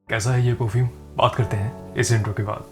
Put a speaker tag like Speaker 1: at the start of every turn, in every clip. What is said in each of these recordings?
Speaker 1: कैसा है ये परफ्यूम, बात करते हैं इस इंट्रो के बाद।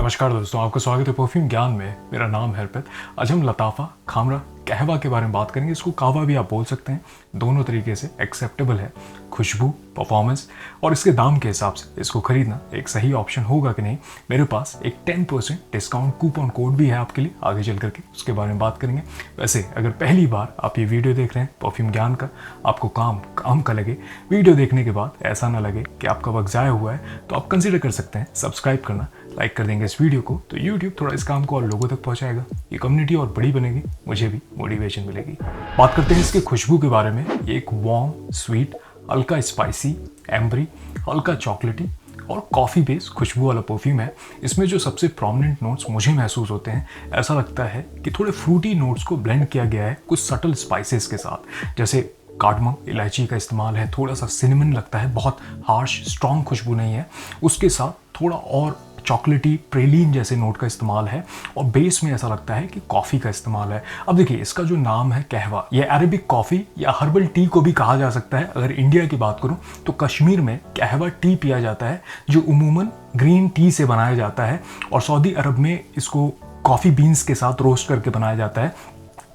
Speaker 1: नमस्कार दोस्तों, आपका स्वागत है परफ्यूम ज्ञान में। मेरा नाम है अर्पित। आज हम लताफा, खामरा, कहवा के बारे में बात करेंगे। इसको कावा भी आप बोल सकते हैं, दोनों तरीके से एक्सेप्टेबल है। खुशबू, परफॉर्मेंस और इसके दाम के हिसाब से इसको खरीदना एक सही ऑप्शन होगा कि नहीं। मेरे पास एक 10% डिस्काउंट कूपन कोड भी है आपके लिए, आगे चल करके उसके बारे में बात करेंगे। वैसे अगर पहली बार आप ये वीडियो देख रहे हैं परफ्यूम ज्ञान का, आपको काम का लगे, वीडियो देखने के बाद ऐसा ना लगे कि आपका वक्त ज़ाया हुआ है, तो आप कंसिडर कर सकते हैं सब्सक्राइब करना। लाइक कर देंगे इस वीडियो को तो यूट्यूब थोड़ा इस काम को और लोगों तक पहुंचाएगा, ये कम्युनिटी और बड़ी बनेगी, मुझे भी मोटिवेशन मिलेगी। बात करते हैं इसके खुशबू के बारे में। ये एक वार्म, स्वीट, हल्का स्पाइसी, एम्बरी, हल्का चॉकलेटी और कॉफ़ी बेस्ड खुशबू वाला परफ्यूम है। इसमें जो सबसे प्रोमिनेंट नोट्स मुझे महसूस होते हैं, ऐसा लगता है कि थोड़े फ्रूटी नोट्स को ब्लेंड किया गया है कुछ सटल स्पाइसेस के साथ, जैसे कार्डमम, इलायची का इस्तेमाल है, थोड़ा सा सिनेमन लगता है, बहुत हार्श स्ट्रॉन्ग खुशबू नहीं है। उसके साथ थोड़ा और चॉकलेटी, प्रेलीन जैसे नोट का इस्तेमाल है और बेस में ऐसा लगता है कि कॉफ़ी का इस्तेमाल है। अब देखिए, इसका जो नाम है कहवा, ये अरेबिक कॉफ़ी या हर्बल टी को भी कहा जा सकता है। अगर इंडिया की बात करूं तो कश्मीर में कहवा टी पिया जाता है, जो उमूमन ग्रीन टी से बनाया जाता है, और सऊदी अरब में इसको कॉफ़ी बीन्स के साथ रोस्ट करके बनाया जाता है।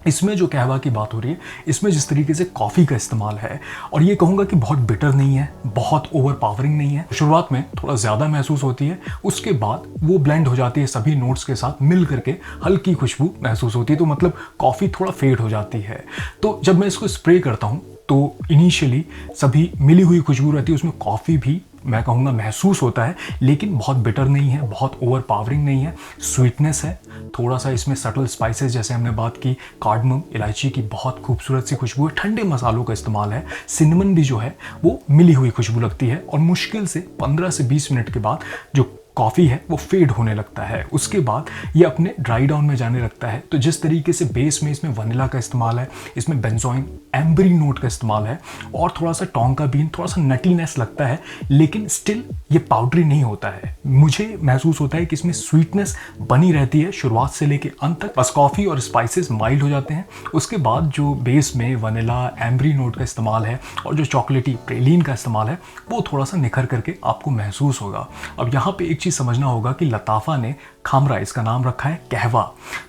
Speaker 1: इसमें जो कहवा की बात हो रही है, इसमें जिस तरीके से कॉफ़ी का इस्तेमाल है, और ये कहूँगा कि बहुत बिटर नहीं है, बहुत ओवर पावरिंग नहीं है। शुरुआत में थोड़ा ज़्यादा महसूस होती है, उसके बाद वो ब्लेंड हो जाती है सभी नोट्स के साथ मिल करके, हल्की खुशबू महसूस होती है। तो मतलब कॉफ़ी थोड़ा फेड हो जाती है। तो जब मैं इसको स्प्रे करता हूँ तो इनिशियली सभी मिली हुई खुशबू रहती है, उसमें कॉफ़ी भी मैं कहूँगा महसूस होता है, लेकिन बहुत बिटर नहीं है, बहुत ओवर पावरिंग नहीं है। स्वीटनेस है, थोड़ा सा इसमें सटल स्पाइसेस जैसे हमने बात की, कार्डमम, इलायची की बहुत खूबसूरत सी खुशबू है, ठंडे मसालों का इस्तेमाल है, सिनेमन भी जो है वो मिली हुई खुशबू लगती है, और मुश्किल से 15 से 20 मिनट के बाद जो कॉफ़ी है वो फेड होने लगता है। उसके बाद ये अपने ड्राई डाउन में जाने लगता है। तो जिस तरीके से बेस में इसमें वनीला का इस्तेमाल है, इसमें बेंजोइन, एम्बरी नोट का इस्तेमाल है, और थोड़ा सा टोंका बीन, थोड़ा सा नटीनेस लगता है, लेकिन स्टिल ये पाउडरी नहीं होता है। मुझे महसूस होता है कि इसमें स्वीटनेस बनी रहती है शुरुआत से लेके अंत तक। बस कॉफ़ी और स्पाइसेस माइल्ड हो जाते हैं। उसके बाद जो बेस में वनीला, एम्बरी नोट का इस्तेमाल है और जो चॉकलेटी, प्रेलीन का इस्तेमाल है, वो थोड़ा सा निखर करके आपको महसूस होगा। अब यहाँ पे एक समझना होगा कि लताफा ने खामरा, इसका नाम रखा है कहवा,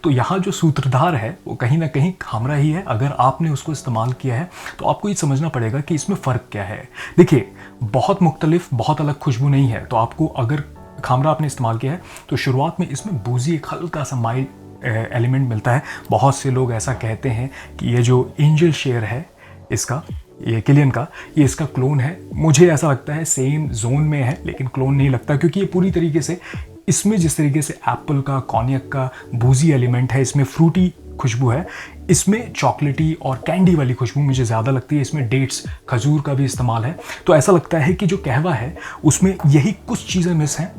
Speaker 1: तो यहाँ जो सूत्रधार है वो कहीं ना कहीं खामरा ही है। अगर आपने उसको इस्तेमाल किया है तो आपको ये समझना पड़ेगा कि इसमें फ़र्क क्या है। देखिए, बहुत मुख्तलिफ, बहुत अलग खुशबू नहीं है। तो आपको अगर खामरा आपने इस्तेमाल किया है तो शुरुआत में इसमें बूजी एक हल्का सा माइल्ड एलिमेंट मिलता है। बहुत से लोग ऐसा कहते हैं कि ये जो एंजल शेयर है इसका, ये किलियन का, ये इसका क्लोन है। मुझे ऐसा लगता है सेम जोन में है, लेकिन क्लोन नहीं लगता, क्योंकि ये पूरी तरीके से, इसमें जिस तरीके से एप्पल का, कॉन्यक का बूजी एलिमेंट है, इसमें फ्रूटी खुशबू है, इसमें चॉकलेटी और कैंडी वाली खुशबू मुझे ज़्यादा लगती है। इसमें डेट्स, खजूर का भी इस्तेमाल है। तो ऐसा लगता है कि जो कहवा है उसमें यही कुछ चीज़ें मिस हैं,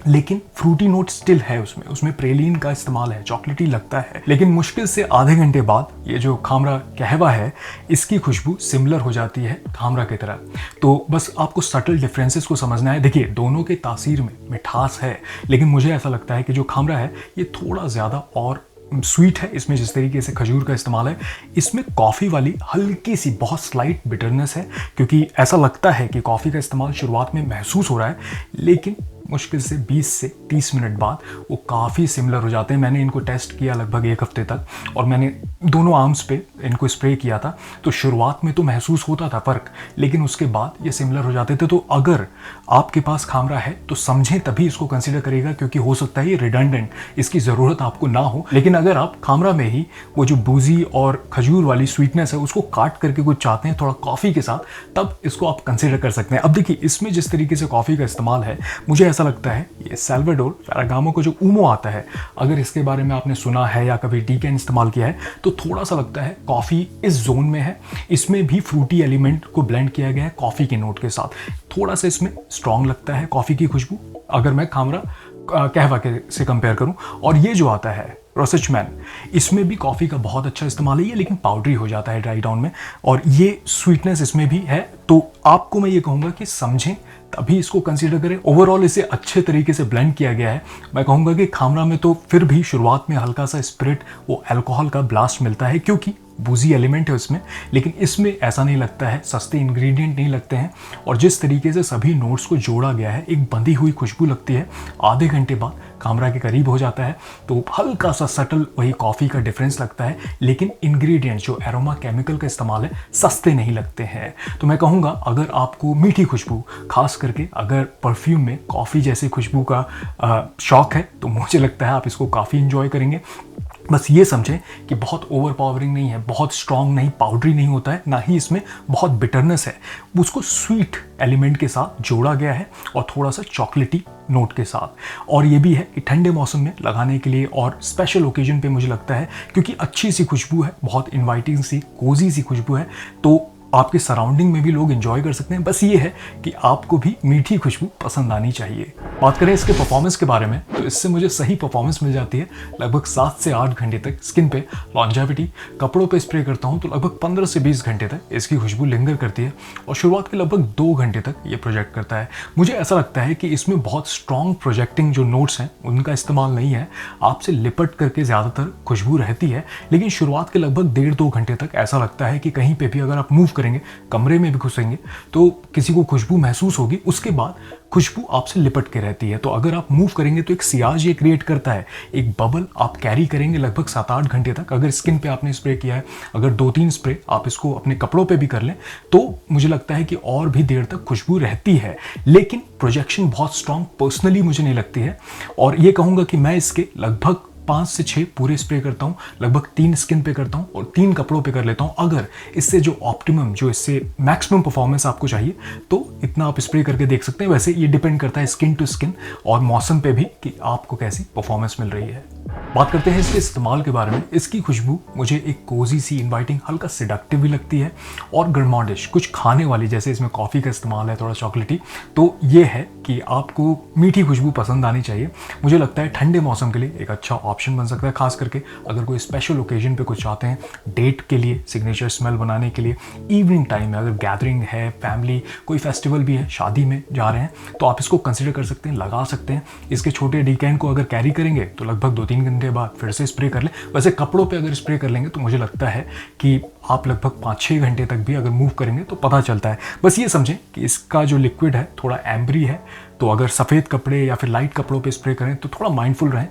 Speaker 1: लेकिन फ्रूटी नोट स्टिल है उसमें प्रेलीन का इस्तेमाल है, चॉकलेटी लगता है। लेकिन मुश्किल से आधे घंटे बाद ये जो खामरा कहवा है, इसकी खुशबू सिमिलर हो जाती है खामरा की तरह। तो बस आपको सटल डिफरेंसेस को समझना है। देखिए, दोनों के तासीर में मिठास है, लेकिन मुझे ऐसा लगता है कि जो खामरा है ये थोड़ा ज़्यादा और स्वीट है। इसमें जिस तरीके से खजूर का इस्तेमाल है, इसमें कॉफ़ी वाली हल्की सी बहुत स्लाइट बिटरनेस है, क्योंकि ऐसा लगता है कि कॉफ़ी का इस्तेमाल शुरुआत में महसूस हो रहा है, लेकिन मुश्किल से 20 से 30 मिनट बाद वो काफ़ी सिमिलर हो जाते हैं। मैंने इनको टेस्ट किया लगभग 1 हफ्ते तक, और मैंने दोनों आर्म्स पे इनको स्प्रे किया था। तो शुरुआत में तो महसूस होता था फ़र्क, लेकिन उसके बाद ये सिमिलर हो जाते थे। तो अगर आपके पास खामरा है तो समझें तभी इसको कंसिडर करेगा, क्योंकि हो सकता है ये रिडंडेंट, इसकी ज़रूरत आपको ना हो। लेकिन अगर आप खामरा में ही वो जो बूजी और खजूर वाली स्वीटनेस है उसको काट करके कुछ चाहते हैं थोड़ा कॉफ़ी के साथ, तब इसको आप कंसिडर कर सकते हैं। अब देखिए, इसमें जिस तरीके से कॉफ़ी का इस्तेमाल है, मुझे ऐसा लगता है ये साल्वाडोर फेरागामो को जो उमो आता है, अगर इसके बारे में आपने सुना है या कभी डीकैन इस्तेमाल किया है, तो थोड़ा सा लगता है कॉफ़ी इस जोन में है। इसमें भी फ्रूटी एलिमेंट को ब्लेंड किया गया है कॉफ़ी के नोट के साथ। थोड़ा सा इसमें स्ट्रॉन्ग लगता है कॉफ़ी की खुशबू, अगर मैं खामरा कहवा के से कंपेयर करूं। और ये जो आता है रोसेचमैन, इसमें भी कॉफ़ी का बहुत अच्छा इस्तेमाल है ये, लेकिन पाउडरी हो जाता है ड्राई डाउन में, और ये स्वीटनेस इसमें भी है। तो आपको मैं ये कहूँगा कि समझें तभी इसको कंसीडर करें। ओवरऑल इसे अच्छे तरीके से ब्लेंड किया गया है। मैं कहूँगा कि खामरा में तो फिर भी शुरुआत में हल्का सा स्पिरिट, वो अल्कोहल का ब्लास्ट मिलता है, क्योंकि बूजी एलिमेंट है उसमें, लेकिन इसमें ऐसा नहीं लगता है, सस्ते इंग्रेडिएंट नहीं लगते हैं। और जिस तरीके से सभी नोट्स को जोड़ा गया है, एक बंधी हुई खुशबू लगती है। आधे घंटे बाद कामरा के करीब हो जाता है तो हल्का सा सटल वही कॉफ़ी का डिफरेंस लगता है, लेकिन इंग्रेडिएंट्स जो एरोमा केमिकल का इस्तेमाल है सस्ते नहीं लगते हैं। तो मैं कहूँगा अगर आपको मीठी खुशबू, खास करके अगर परफ्यूम में कॉफ़ी जैसी खुशबू का शौक है, तो मुझे लगता है आप इसको काफ़ी इंजॉय करेंगे। बस ये समझें कि बहुत ओवर पावरिंग नहीं है, बहुत स्ट्रॉन्ग नहीं, पाउडरी नहीं होता है, ना ही इसमें बहुत बिटरनेस है। उसको स्वीट एलिमेंट के साथ जोड़ा गया है और थोड़ा सा चॉकलेटी नोट के साथ। और ये भी है कि ठंडे मौसम में लगाने के लिए और स्पेशल ओकेजन पे मुझे लगता है, क्योंकि अच्छी सी खुशबू है, बहुत इन्वाइटिंग सी, कोजी सी खुशबू है, तो आपके सराउंडिंग में भी लोग एंजॉय कर सकते हैं। बस ये है कि आपको भी मीठी खुशबू पसंद आनी चाहिए। बात करें इसके परफॉर्मेंस के बारे में, तो इससे मुझे सही परफॉर्मेंस मिल जाती है। लगभग 7 से 8 घंटे तक स्किन पे लॉन्जेविटी, कपड़ों पे स्प्रे करता हूँ तो लगभग 15 से 20 घंटे तक इसकी खुशबू लिंगर करती है और शुरुआत के लगभग 2 घंटे तक ये प्रोजेक्ट करता है। मुझे ऐसा लगता है कि इसमें बहुत स्ट्रॉन्ग प्रोजेक्टिंग जो नोट्स हैं उनका इस्तेमाल नहीं है, आपसे लिपट करके ज़्यादातर खुशबू रहती है। लेकिन शुरुआत के लगभग 1.5-2 घंटे तक ऐसा लगता है कि कहीं पर भी अगर आप मूव करेंगे, कमरे में भी घुसेंगे तो किसी को खुशबू महसूस होगी। उसके बाद खुशबू आपसे लिपट के रहती है, तो अगर आप मूव करेंगे तो एक सियाज ये क्रिएट करता है, एक बबल आप कैरी करेंगे लगभग 7-8 घंटे तक। अगर स्किन पे आपने स्प्रे किया है, अगर 2-3 स्प्रे आप इसको अपने कपड़ों पे भी कर लें, तो मुझे लगता है कि और भी देर तक खुशबू रहती है। लेकिन प्रोजेक्शन बहुत स्ट्रांग पर्सनली मुझे नहीं लगती है, और ये कहूँगा कि मैं इसके लगभग 5 से 6 पूरे स्प्रे करता हूँ, लगभग 3 स्किन पे करता हूँ और 3 कपड़ों पे कर लेता हूँ। अगर इससे जो ऑप्टिमम, जो इससे मैक्सिमम परफॉर्मेंस आपको चाहिए, तो इतना आप स्प्रे करके देख सकते हैं। वैसे ये डिपेंड करता है स्किन टू स्किन और मौसम पे भी कि आपको कैसी परफॉर्मेंस मिल रही है। बात करते हैं इसके इस्तेमाल के बारे में। इसकी खुशबू मुझे एक कोजी सी, इनवाइटिंग, हल्का सिडक्टिव भी लगती है और गरमाडिश, कुछ खाने वाली, जैसे इसमें कॉफ़ी का इस्तेमाल है, थोड़ा चॉकलेटी। तो ये है कि आपको मीठी खुशबू पसंद आनी चाहिए। मुझे लगता है ठंडे मौसम के लिए एक अच्छा ऑप्शन बन सकता है, खास करके अगर कोई स्पेशल ओकेजन पे कुछ चाहते हैं, डेट के लिए सिग्नेचर स्मेल बनाने के लिए, इवनिंग टाइम में अगर गैदरिंग है, फैमिली कोई फेस्टिवल भी है, शादी में जा रहे हैं, तो आप इसको कंसिडर कर सकते हैं, लगा सकते हैं। इसके छोटे डीकैन को अगर कैरी करेंगे तो लगभग 2-3 घंटे बाद फिर से स्प्रे कर लें। वैसे कपड़ों पे अगर स्प्रे कर लेंगे तो मुझे लगता है कि आप लगभग 5-6 घंटे तक भी अगर मूव करेंगे तो पता चलता है। बस ये समझें कि इसका जो लिक्विड है थोड़ा एम्बरी है, तो अगर सफ़ेद कपड़े या फिर लाइट कपड़ों पे स्प्रे करें तो थोड़ा माइंडफुल रहें।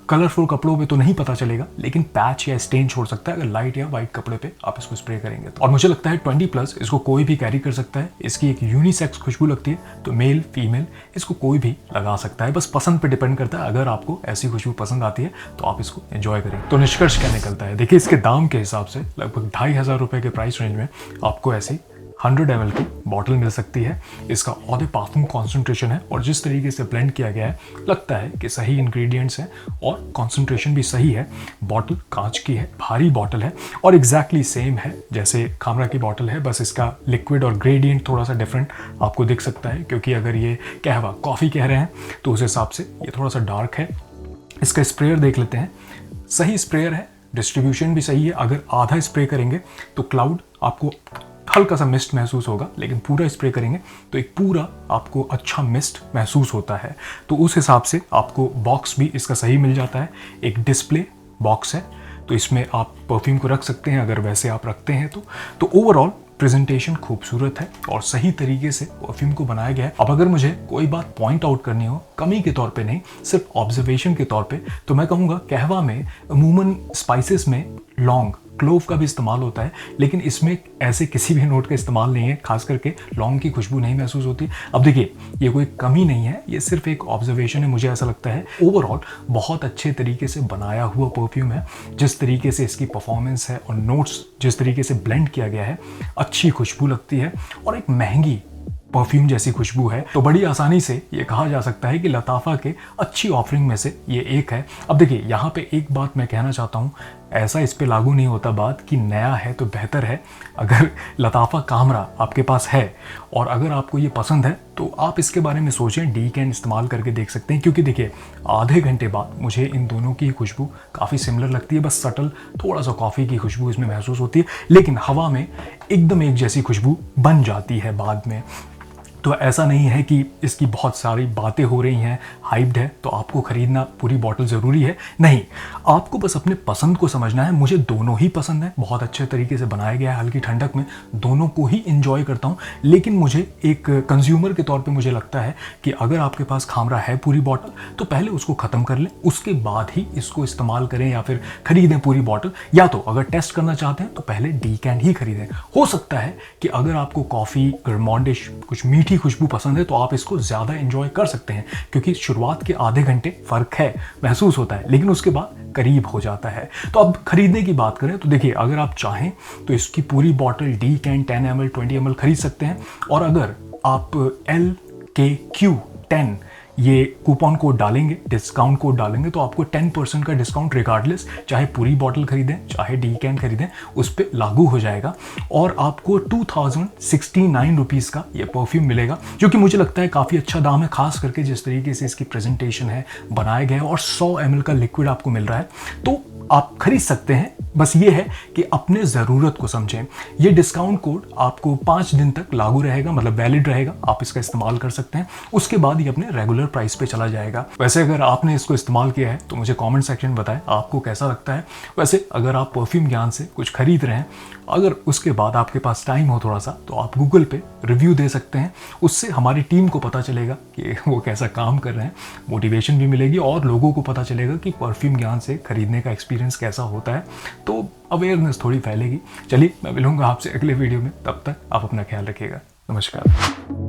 Speaker 1: कलरफुल कपड़ों पे तो नहीं पता चलेगा, लेकिन पैच या स्टेन छोड़ सकता है अगर लाइट या वाइट कपड़े पे आप इसको स्प्रे करेंगे तो। और मुझे लगता है 20+ इसको कोई भी कैरी कर सकता है। इसकी एक यूनिसेक्स खुशबू लगती है, तो मेल फीमेल इसको कोई भी लगा सकता है। बस पसंद पे डिपेंड करता है। अगर आपको ऐसी खुशबू पसंद आती है तो आप इसको एंजॉय करें। तो निष्कर्ष क्या निकलता है, देखिए इसके दाम के हिसाब से लगभग 2500 रुपये के प्राइस रेंज में आपको ऐसी 100 ml की बॉटल मिल सकती है। इसका ऑधे पार्फुम कॉन्सेंट्रेशन है और जिस तरीके से ब्लेंड किया गया है, लगता है कि सही इंग्रेडिएंट्स हैं और कॉन्सेंट्रेशन भी सही है। बॉटल कांच की है, भारी बॉटल है और एग्जैक्टली सेम है जैसे खामरा की बॉटल है, बस इसका लिक्विड और ग्रेडियंट थोड़ा सा डिफरेंट आपको दिख सकता है, क्योंकि अगर ये कहवा कॉफ़ी कह रहे हैं तो उस हिसाब से ये थोड़ा सा डार्क है। इसका स्प्रेयर देख लेते हैं, सही स्प्रेयर है, डिस्ट्रीब्यूशन भी सही है। अगर आधा स्प्रे करेंगे तो क्लाउड आपको हल्का सा मिस्ट महसूस होगा, लेकिन पूरा स्प्रे करेंगे तो एक पूरा आपको अच्छा मिस्ट महसूस होता है। तो उस हिसाब से आपको बॉक्स भी इसका सही मिल जाता है। एक डिस्प्ले बॉक्स है, तो इसमें आप परफ्यूम को रख सकते हैं अगर वैसे आप रखते हैं तो ओवरऑल प्रेजेंटेशन खूबसूरत है और सही तरीके से परफ्यूम को बनाया गया है। अब अगर मुझे कोई बात पॉइंट आउट करनी हो, कमी के तौर पे नहीं, सिर्फ ऑब्जर्वेशन के तौर पे, तो मैं कहूँगा कहवा में अमूमन स्पाइसेस में लौंग, क्लोव का भी इस्तेमाल होता है, लेकिन इसमें ऐसे किसी भी नोट का इस्तेमाल नहीं है। खास करके लौंग की खुशबू नहीं महसूस होती। अब देखिए, ये कोई कमी नहीं है, ये सिर्फ एक ऑब्जर्वेशन है। मुझे ऐसा लगता है ओवरऑल बहुत अच्छे तरीके से बनाया हुआ परफ्यूम है। जिस तरीके से इसकी परफॉर्मेंस है और नोट्स जिस तरीके से ब्लेंड किया गया है, अच्छी खुशबू लगती है और एक महंगी परफ्यूम जैसी खुशबू है। तो बड़ी आसानी से ये कहा जा सकता है कि लताफ़ा के अच्छी ऑफरिंग में से ये एक है। अब देखिए, यहाँ पे एक बात मैं कहना चाहता हूँ, ऐसा इस पे लागू नहीं होता बात कि नया है तो बेहतर है। अगर लताफ़ा कामरा आपके पास है और अगर आपको ये पसंद है तो आप इसके बारे में सोचें, डीकैन इस्तेमाल करके देख सकते हैं। क्योंकि देखिए, आधे घंटे बाद मुझे इन दोनों की खुशबू काफ़ी सिमिलर लगती है। बस सटल थोड़ा सा कॉफ़ी की खुशबू इसमें महसूस होती है, लेकिन हवा में एकदम एक जैसी खुशबू बन जाती है बाद में। तो ऐसा नहीं है कि इसकी बहुत सारी बातें हो रही हैं, हाइप्ड है, तो आपको खरीदना पूरी बॉटल ज़रूरी है। नहीं, आपको बस अपने पसंद को समझना है। मुझे दोनों ही पसंद है, बहुत अच्छे तरीके से बनाया गया है हल्की ठंडक में, दोनों को ही इंजॉय करता हूँ। लेकिन मुझे एक कंज्यूमर के तौर पे मुझे लगता है कि अगर आपके पास खामरा है पूरी बॉटल, तो पहले उसको ख़त्म कर लें, उसके बाद ही इसको इस्तेमाल करें या फिर खरीदें पूरी बॉटल। या तो अगर टेस्ट करना चाहते हैं तो पहले डीकैन ही खरीदें। हो सकता है कि अगर आपको कॉफ़ी, गरमॉन्डिश, कुछ मीठी खुशबू पसंद है तो आप इसको ज़्यादा एंजॉय कर सकते हैं, क्योंकि शुरुआत के आधे घंटे फ़र्क है, महसूस होता है, लेकिन उसके बाद करीब हो जाता है। तो अब खरीदने की बात करें तो देखिए, अगर आप चाहें तो इसकी पूरी बॉटल डीकैन 10 ml 20 ml खरीद सकते हैं। और अगर आप LKQ10 ये कूपन कोड डालेंगे, डिस्काउंट कोड डालेंगे, तो आपको 10% का डिस्काउंट रिगार्डलेस, चाहे पूरी बॉटल खरीदें चाहे डीकैन खरीदें, उस पर लागू हो जाएगा। और आपको 2069 रुपीज़ का ये परफ्यूम मिलेगा, जो कि मुझे लगता है काफ़ी अच्छा दाम है, खास करके जिस तरीके से इसकी प्रेजेंटेशन है, बनाया गया है, और 100 ml का लिक्विड आपको मिल रहा है। तो आप खरीद सकते हैं, बस ये है कि अपने ज़रूरत को समझें। ये डिस्काउंट कोड आपको 5 दिन तक लागू रहेगा, मतलब वैलिड रहेगा, आप इसका इस्तेमाल कर सकते हैं। उसके बाद ये अपने रेगुलर प्राइस पे चला जाएगा। वैसे अगर आपने इसको इस्तेमाल किया है तो मुझे कमेंट सेक्शन में बताएं आपको कैसा लगता है। वैसे अगर आप परफ्यूम ज्ञान से कुछ खरीद रहे हैं, अगर उसके बाद आपके पास टाइम हो थोड़ा सा, तो आप गूगल पे रिव्यू दे सकते हैं। उससे हमारी टीम को पता चलेगा कि वो कैसा काम कर रहे हैं, मोटिवेशन भी मिलेगी और लोगों को पता चलेगा कि परफ्यूम ज्ञान से खरीदने का एक्सपीरियंस कैसा होता है, तो अवेयरनेस थोड़ी फैलेगी। चलिए, मैं मिलूंगा आपसे अगले वीडियो में, तब तक आप अपना ख्याल रखिएगा। नमस्कार।